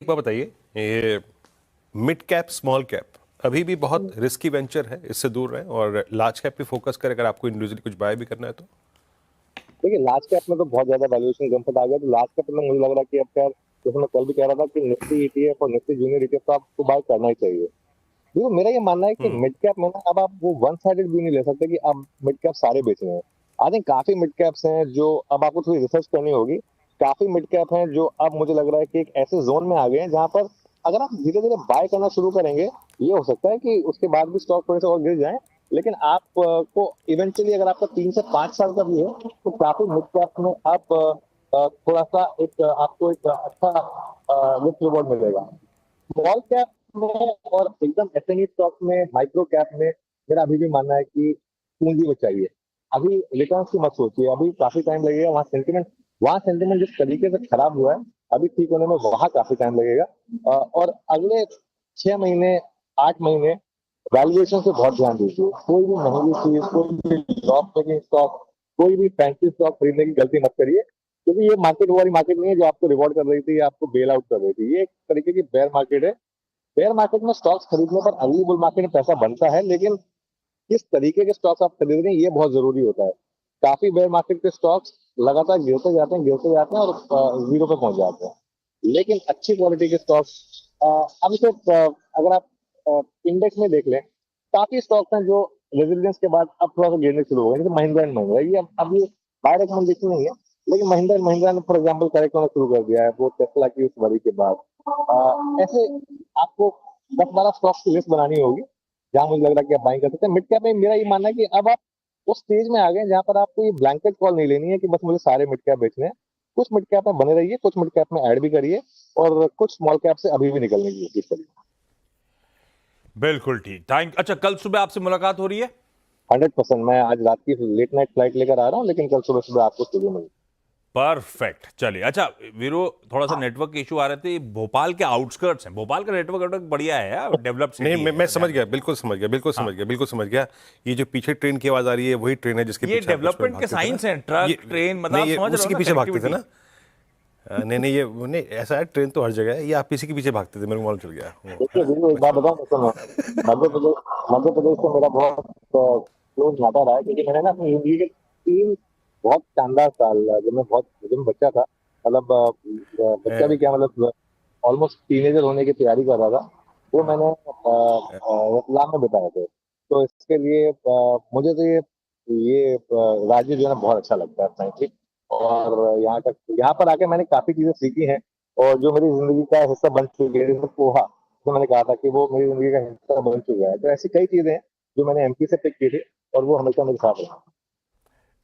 बात बताइए, ये मिड कैप स्मॉल कैप अभी भी बहुत रिस्की वेंचर है, इससे दूर रहें और लार्ज कैप पे फोकस करें अगर आपको इंडिविजुअली कुछ बाय भी करना है तो। देखिए लार्ज कैप में तो बहुत ज्यादा वैल्यूएशन कंफर्ट आ गया, तो लार्ज कैप में मुझे लग रहा है कि अब खैर, जैसे मैं कल भी कह रहा था कि निफ्टी ईटीएफ और निफ्टी जूनियर ईटीएफ तो आपको बाय करना ही चाहिए। देखो मेरा ये मानना है कि हम्म। मिड कैप में ना अब आप वो वन साइडेड भी नहीं ले सकते कि अब मिड कैप सारे बेचने हैं। आई थिंक काफी मिड कैप्स हैं जो अब आपको थोड़ी रिसर्च करनी होगी। काफी मिड कैप हैं जो अब मुझे लग रहा है कि एक ऐसे जोन में आ गए हैं जहां पर अगर आप धीरे धीरे बाय करना शुरू करेंगे, ये हो सकता है कि उसके बाद भी स्टॉक थोड़े से और गिर जाए, लेकिन आप को इवेंचुअली अगर आपका 3 से 5 साल का भी है तो काफी मिड कैप में आप थोड़ा सा एक आपको एक अच्छा रिस्क रिवॉर्ड मिलेगा। स्मॉल कैप में और एकदम एसएमई स्टॉक में, माइक्रो कैप में मेरा अभी भी मानना है कि पूंजी बचाइए। अभी रिटर्न्स की मत सोचिए, अभी काफी टाइम लगेगा। वहाँ सेंटिमेंट जिस तरीके से खराब हुआ है, अभी ठीक होने में वहां काफी टाइम लगेगा। और अगले 6 महीने, 8 महीने वैल्यूएशन से बहुत ध्यान दीजिए। कोई भी महंगी चीज, कोई भी लॉस मेकिंग स्टॉक, कोई भी फैंसी स्टॉक खरीदने की गलती मत करिए, क्योंकि ये मार्केट वो वाली मार्केट नहीं है जो आपको रिवॉर्ड कर रही थी या आपको बेल आउट कर रही थी। ये एक तरीके की बेयर मार्केट है। शेयर मार्केट में स्टॉक्स खरीदने पर अगली बुल मार्केट में पैसा बनता है, लेकिन किस तरीके के स्टॉक्स आप खरीद रहे हैं ये बहुत जरूरी होता है। काफी बेयर मार्केट के स्टॉक्स लगातार गिरते जाते हैं और जीरो पे पहुंच जाते हैं। लेकिन अच्छी क्वालिटी के स्टॉक्स, अभी तो अगर आप इंडेक्स में देख लें, काफी स्टॉक्स हैं जो रेजिलियंस के बाद अब थोड़ा सा गिरने शुरू हो गए। जैसे महिंद्रा एंड महिंद्रा, ये अब ये बाय रिकमेंडेशन नहीं है, लेकिन महिंद्रा एंड महिंद्रा ने फॉर एग्जाम्पल करेक्ट होना शुरू कर दिया है वो टेस्ला की उस वरी के बाद। ऐसे आपको 10-12 स्टॉक्स की लिस्ट बनानी होगी जहां मुझे लग रहा है कि आप बाइंग कर सकते हैं। मिड कैप में मेरा ये मानना है कि अब आप उस स्टेज में आ गए हैं जहां पर आपको ये ब्लैंकेट कॉल नहीं लेनी है कि बस मुझे सारे मिड कैप बेचने हैं। कुछ मिड कैप में बने रहिए, कुछ मिड कैप में ऐड भी करिए, और कुछ स्मॉल कैप से अभी भी निकलने की कोशिश करिए। बिल्कुल ठीक। थैंक। अच्छा, कल सुबह आपसे मुलाकात हो रही है? 100%। मैं आज रात की लेट नाइट फ्लाइट लेकर आ रहा हूँ, लेकिन कल सुबह सुबह आपको स्टूडियो में। परफेक्ट। चलिए, अच्छा वीरो, थोड़ा सा नेटवर्क इशू आ रहे थे। भोपाल के आउटस्कर्ट्स हैं, भोपाल का नेटवर्क बढ़िया है यार, डेवलप नहीं, सिटी मैं है, समझ ध्यान गया, रखिए। बिल्कुल समझ गया, बिल्कुल हाँ, समझ गया, बिल्कुल समझ गया। ये जो पीछे ट्रेन की आवाज आ रही है वही ट्रेन है जिसके ये पीछे आप बचपन में डेवलपमेंट के भागते थे ना। साइंस हैं, ये ट्रक ट्रेन, मतलब नहीं, आप ये समझ रहे हो उसी के ना, पीछे भागते थे कनेक्टिविटी। ना। नहीं नहीं, ये नहीं, ऐसा है, ट्रेन तो हर जगह है, ये आप इसी के पीछे भागते थे, मेरे को मालूम चल गया। है देखिए ना वीडियो एक बात बचपन में। बताऊं, तो सुनो। मध्य प्रदेश से मेरा बहुत क्लोज नाता रहा है, क्योंकि मैंने ना अपनी जिंदगी के 3 बहुत शानदार साल, जब मैं बच्चा था, मतलब बच्चा भी क्या, मतलब ऑलमोस्ट टीनेजर होने की तैयारी कर रहा था, वो मैंने रतलाम में बिताए थे। तो इसके लिए मुझे तो ये राज्य जो है ना बहुत अच्छा लगता है फ्रेंकली। और यहाँ पर आके मैंने काफी चीजें सीखी हैं, और जो मेरी जिंदगी का हिस्सा बन चुकी है, जैसे पोहा, जो मैंने कहा था कि वो मेरी जिंदगी का हिस्सा बन चुका है। तो ऐसी कई चीजें हैं जो मैंने एमपी से पिक की थी, और वो हमेशा मेरे साथ रही।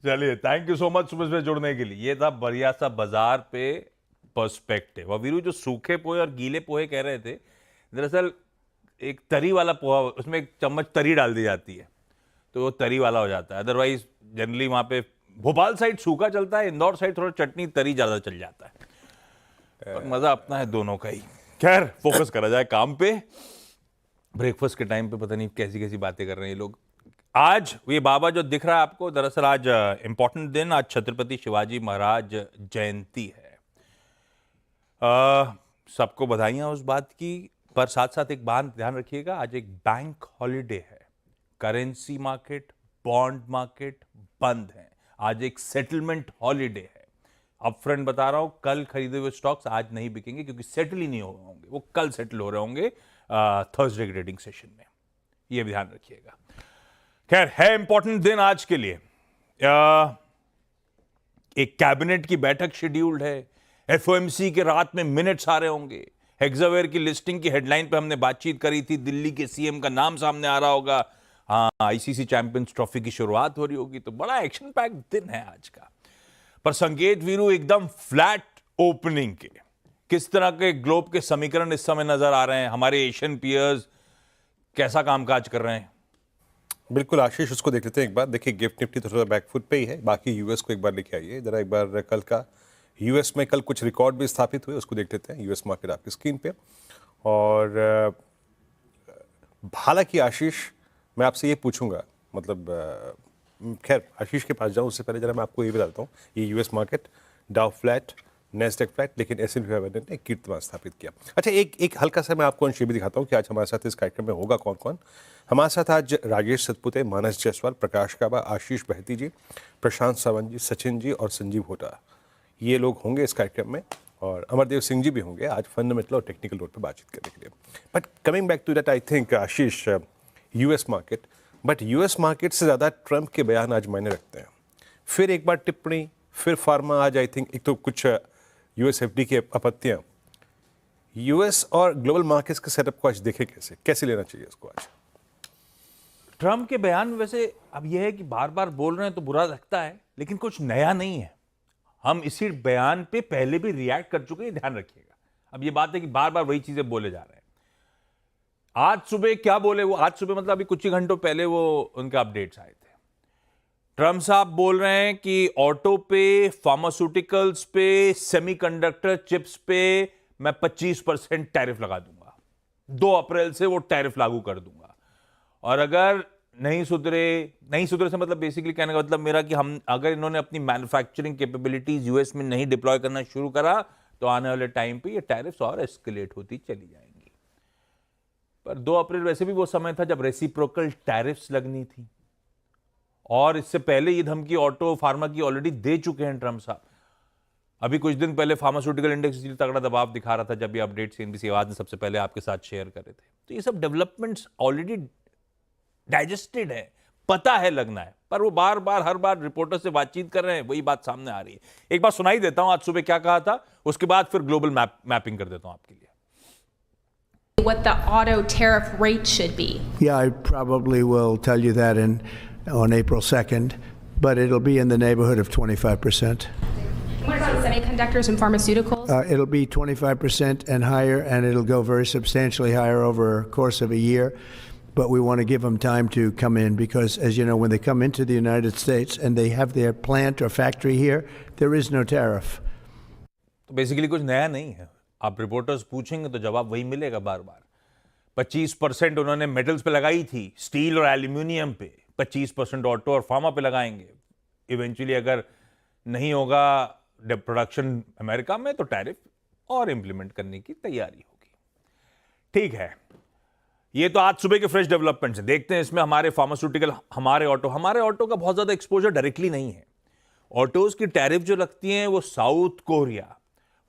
चलिए, थैंक यू सो मच सुबह सुबह जुड़ने के लिए। ये था बढ़िया सा बाजार पे पर्सपेक्टिव। और वीरू, जो सूखे पोहे और गीले पोहे कह रहे थे, दरअसल एक तरी वाला पोहा, उसमें एक चम्मच तरी डाल दी जाती है तो वो तरी वाला हो जाता है। अदरवाइज जनरली वहां पे भोपाल साइड सूखा चलता है, इंदौर साइड थोड़ा चटनी तरी ज्यादा चल जाता है, पर मजा अपना है दोनों का ही। खैर, फोकस करा जाए काम पे। ब्रेकफास्ट के टाइम पे पता नहीं कैसी कैसी बातें कर रहे हैं ये लोग। आज ये बाबा जो दिख रहा है आपको, दरअसल आज इंपॉर्टेंट दिन, आज छत्रपति शिवाजी महाराज जयंती है। सबको बधाइयां उस बात की, पर साथ साथ एक बात ध्यान रखिएगा, आज एक बैंक हॉलिडे है। करेंसी मार्केट, बॉन्ड मार्केट बंद है। आज एक सेटलमेंट हॉलिडे है। अब फ्रेंड बता रहा हूं, कल खरीदे हुए स्टॉक्स आज नहीं बिकेंगे, क्योंकि सेटल ही नहीं हो रहे होंगे, वो कल सेटल हो रहे होंगे थर्सडे के ट्रेडिंग सेशन में। ये भी ध्यान रखिएगा। खैर, है इंपॉर्टेंट दिन आज के लिए। एक कैबिनेट की बैठक शेड्यूल्ड है। एफओएमसी के रात में मिनट्स आ रहे होंगे। हेक्सावेयर की लिस्टिंग की हेडलाइन पे हमने बातचीत करी थी, दिल्ली के सीएम का नाम सामने आ रहा होगा। हाँ, आईसीसी चैंपियंस ट्रॉफी की शुरुआत हो रही होगी, तो बड़ा एक्शन पैक्ड दिन है आज का। पर संकेत वीरू एकदम फ्लैट ओपनिंग के। किस तरह के ग्लोब के समीकरण इस समय नजर आ रहे हैं? हमारे एशियन पियर्स कैसा कामकाज कर रहे हैं? बिल्कुल आशीष, उसको देख लेते हैं एक बार। देखिए, गिफ्ट निफ्टी तो थोड़ा बैकफुट पे ही है, बाकी यूएस को एक बार लेके आइए जरा, एक बार कल का यूएस में कल कुछ रिकॉर्ड भी स्थापित हुए, उसको देख लेते हैं। यूएस मार्केट आपकी स्क्रीन पे। और हालांकि आशीष, मैं आपसे ये पूछूंगा, मतलब खैर आशीष के पास जाऊं उससे पहले जरा मैं आपको ये बताता हूँ। ये यूएस मार्केट, डाउ फ्लैट, नेस्डेक फ्लैट, लेकिन S&P 500 ने कीर्तिमान स्थापित किया। अच्छा, एक हल्का सा मैं आपको अंश ये भी दिखाता हूँ कि आज हमारे साथ इस कार्यक्रम में होगा कौन कौन। हमारे साथ आज राजेश सतपुते, मानस जायसवाल, प्रकाश काबा, आशीष बहती जी, प्रशांत सावंत जी, सचिन जी और संजीव होटा, ये लोग होंगे इस कार्यक्रम में, और अमरदेव सिंह जी भी होंगे आज फंडामेंटल और टेक्निकल रोड पर बातचीत करने के लिए। But coming back to that, I think Ashish, US market, but US market से ज़्यादा ट्रंप के बयान आज मायने रखते हैं। फिर एक बार टिप्पणी, फिर फार्मा आज, आई थिंक एक तो कुछ यूएस एफडी की आपत्तियां, यूएस और ग्लोबल मार्केट्स के सेटअप को आज देखे कैसे लेना चाहिए इसको आज? ट्रंप के बयान वैसे अब यह है कि बार बार बोल रहे हैं तो बुरा लगता है, लेकिन कुछ नया नहीं है। हम इसी बयान पे पहले भी रिएक्ट कर चुके हैं, ध्यान रखिएगा। अब ये बात है कि बार बार वही चीजें बोले जा रहे हैं। आज सुबह क्या बोले वो, आज सुबह मतलब अभी कुछ ही घंटों पहले वो उनके अपडेट्स आए थे। ट्रंप साहब बोल रहे हैं कि ऑटो पे, फार्मास्यूटिकल्स पे, सेमीकंडक्टर चिप्स पे मैं 25% टैरिफ लगा दूंगा। 2 अप्रैल से वो टैरिफ लागू कर दूंगा, और अगर नहीं सुधरे से मतलब बेसिकली कहने का मतलब मेरा कि हम अगर इन्होंने अपनी मैन्युफैक्चरिंग कैपेबिलिटीज यूएस में नहीं डिप्लॉय करना शुरू करा तो आने वाले टाइम पे ये टैरिफ्स और एस्केलेट होती चली जाएंगी। पर 2 अप्रैल वैसे भी वो समय था जब रेसिप्रोकल टैरिफ्स लगनी थी, और इससे पहले ये धमकी ऑटो फार्मा की ऑलरेडी दे चुके हैं ट्रंप साहब। अभी कुछ दिन पहले फार्मास्यूटिकल इंडेक्स इसलिए तगड़ा दबाव दिखा रहा था जब ये अपडेट सीएनबीसी आवाज ने सबसे पहले आपके साथ शेयर करे थे। तो ये सब डेवलपमेंट्स ऑलरेडी डाइजेस्टेड है, पता है लगना है, पर वो बार बार हर बार रिपोर्टर से बातचीत कर रहे हैं, वही बात सामने आ रही है। एक बार सुनाई देता हूं आज सुबह क्या कहा था, उसके बाद फिर ग्लोबल मैपिंग कर देता हूं आपके लिए। What the auto tariff rate should be. Yeah, I probably will tell you that on April 2nd, but it'll be in the neighborhood of 25%. What about semiconductors and pharmaceuticals? It'll be 25% and higher, and it'll go very substantially higher over a course of a year. But we want to give them time to come in because, as you know, when they come into the United States and they have their plant or factory here, there is no tariff. तो basically कुछ नया नहीं है। आप reporters पूछेंगे तो जवाब वही मिलेगा बार बार। 25% उन्होंने मेटल्स पे लगाई थी, स्टील और एल्यूमिनियम पे, 25% ऑटो और फार्मा पे लगाएंगे। इवेंचुअली अगर नहीं होगा प्रोडक्शन अमेरिका में तो टैरिफ और इंप्लीमेंट करने की तैयारी होगी। ठीक है, ये तो आज सुबह के फ्रेश डेवलपमेंट्स हैं। देखते हैं इसमें हमारे फार्मास्यूटिकल, हमारे ऑटो का बहुत ज्यादा एक्सपोजर डायरेक्टली नहीं है। ऑटोज की टैरिफ जो लगती हैं वो साउथ कोरिया,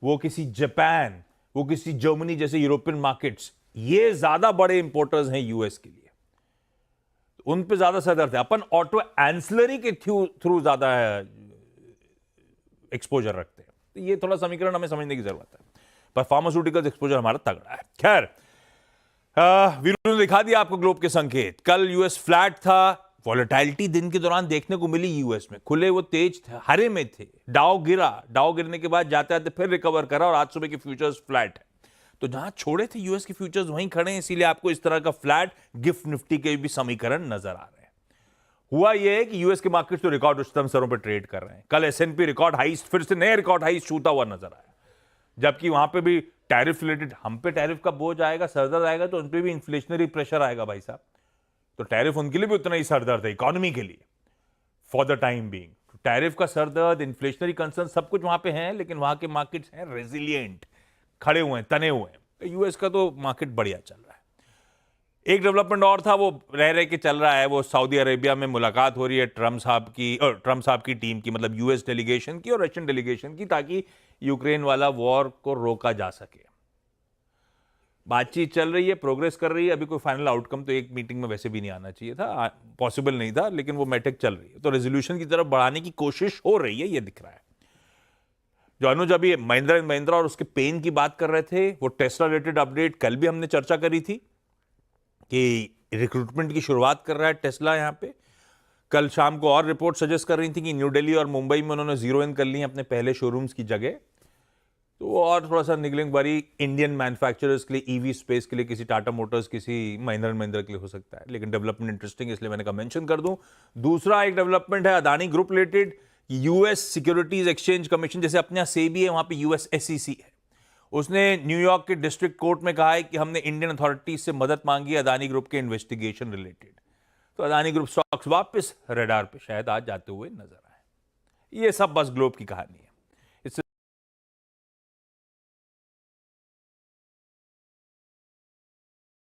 वो किसी जापान, वो किसी जर्मनी जैसे यूरोपियन मार्केट्स, ये ज्यादा बड़े इंपोर्टर्स हैं यूएस के लिए, उन पे ज्यादा सदर थे। अपन ऑटो एंसिलरी के थ्रू ज्यादा एक्सपोजर रखते हैं, तो ये थोड़ा समीकरण हमें समझने की जरूरत है। पर फार्मास्यूटिकल्स एक्सपोजर हमारा तगड़ा है। खैर, वीरू ने दिखा दिया आपको ग्लोब के संकेत। कल यूएस फ्लैट था, वॉलेटिलिटी दिन के दौरान देखने को मिली यूएस में, खुले वो तेज थे, हरे में थे। डाउ गिरा, डाउ गिरने के बाद जाते जाते फिर रिकवर करा और आज सुबह के फ्यूचर्स फ्लैट है। तो जहां छोड़े थे यूएस के फ्यूचर्स वहीं खड़े हैं, इसीलिए आपको इस तरह का फ्लैट गिफ्ट निफ्टी के भी समीकरण नजर आ रहे हैं। हुआ यह है कि यूएस के मार्केट्स तो रिकॉर्ड उच्चतम स्तरों पर ट्रेड कर रहे हैं। कल एसएनपी रिकॉर्ड हाईस, फिर से नए रिकॉर्ड हाईस छूता हुआ नजर आया, जबकि वहां पे भी टैरिफ रिलेटेड, हम पे टैरिफ का बोझ आएगा, सरदर्द आएगा, तो उन पे भी इन्फ्लेशनरी प्रेशर आएगा भाई साहब। तो टैरिफ उनके लिए भी उतना ही सरदर्द है, इकोनॉमी के लिए for the time being. Tariff का सरदर्द, इन्फ्लेशनरी कंसर्न सब कुछ वहां पे है, लेकिन वहां के मार्केट्स हैं रेजिलिएंट, खड़े हुए हैं, तने हुए हैं। यूएस का तो मार्केट बढ़िया चल रहा है। एक डेवलपमेंट और था, वो रह के चल रहा है, वो सऊदी अरेबिया में मुलाकात हो रही है ट्रंप साहब की टीम की, मतलब यूएस डेलीगेशन की और रशियन डेलीगेशन की, ताकि यूक्रेन वाला वॉर को रोका जा सके। बातचीत चल रही है, प्रोग्रेस कर रही है। अभी कोई फाइनल आउटकम तो एक मीटिंग में वैसे भी नहीं आना चाहिए था, पॉसिबल नहीं था, लेकिन वो मैटेक चल रही है। तो रेजोल्यूशन की तरफ बढ़ाने की कोशिश हो रही है, ये दिख रहा है। जो अनुज अभी महिंद्रा एंड महिंद्रा और उसके पेन की बात कर रहे थे, वो टेस्ला रिलेटेड अपडेट कल भी हमने चर्चा करी थी कि रिक्रूटमेंट की शुरुआत कर रहा है टेस्ला यहां पे। कल शाम को और रिपोर्ट सजेस्ट कर रही थी कि न्यू दिल्ली और मुंबई में उन्होंने जीरो इन कर ली अपने पहले शोरूम्स की जगह। तो वो और थोड़ा सा निगलिंग बारी इंडियन मैन्युफैक्चरर्स के लिए, ईवी स्पेस के लिए, किसी टाटा मोटर्स, किसी महिंद्रा एंड महिंद्रा के लिए हो सकता है, लेकिन डेवलपमेंट इंटरेस्टिंग है, इसलिए मैंने कहा मेंशन कर दूं। दूसरा एक डेवलपमेंट है Adani group related. US securities exchange commission, जैसे अपने यहाँ सेबी है, वहां पे यूएस एसईसी है, उसने न्यूयॉर्क के डिस्ट्रिक्ट कोर्ट में कहा है कि हमने इंडियन अथॉरिटीज से मदद मांगी अदानी ग्रुप के इन्वेस्टिगेशन रिलेटेड। तो अदानी ग्रुप स्टॉक्स वापस रडार पे शायद आज जाते हुए नजर आए। ये सब बस ग्लोब की कहानी है।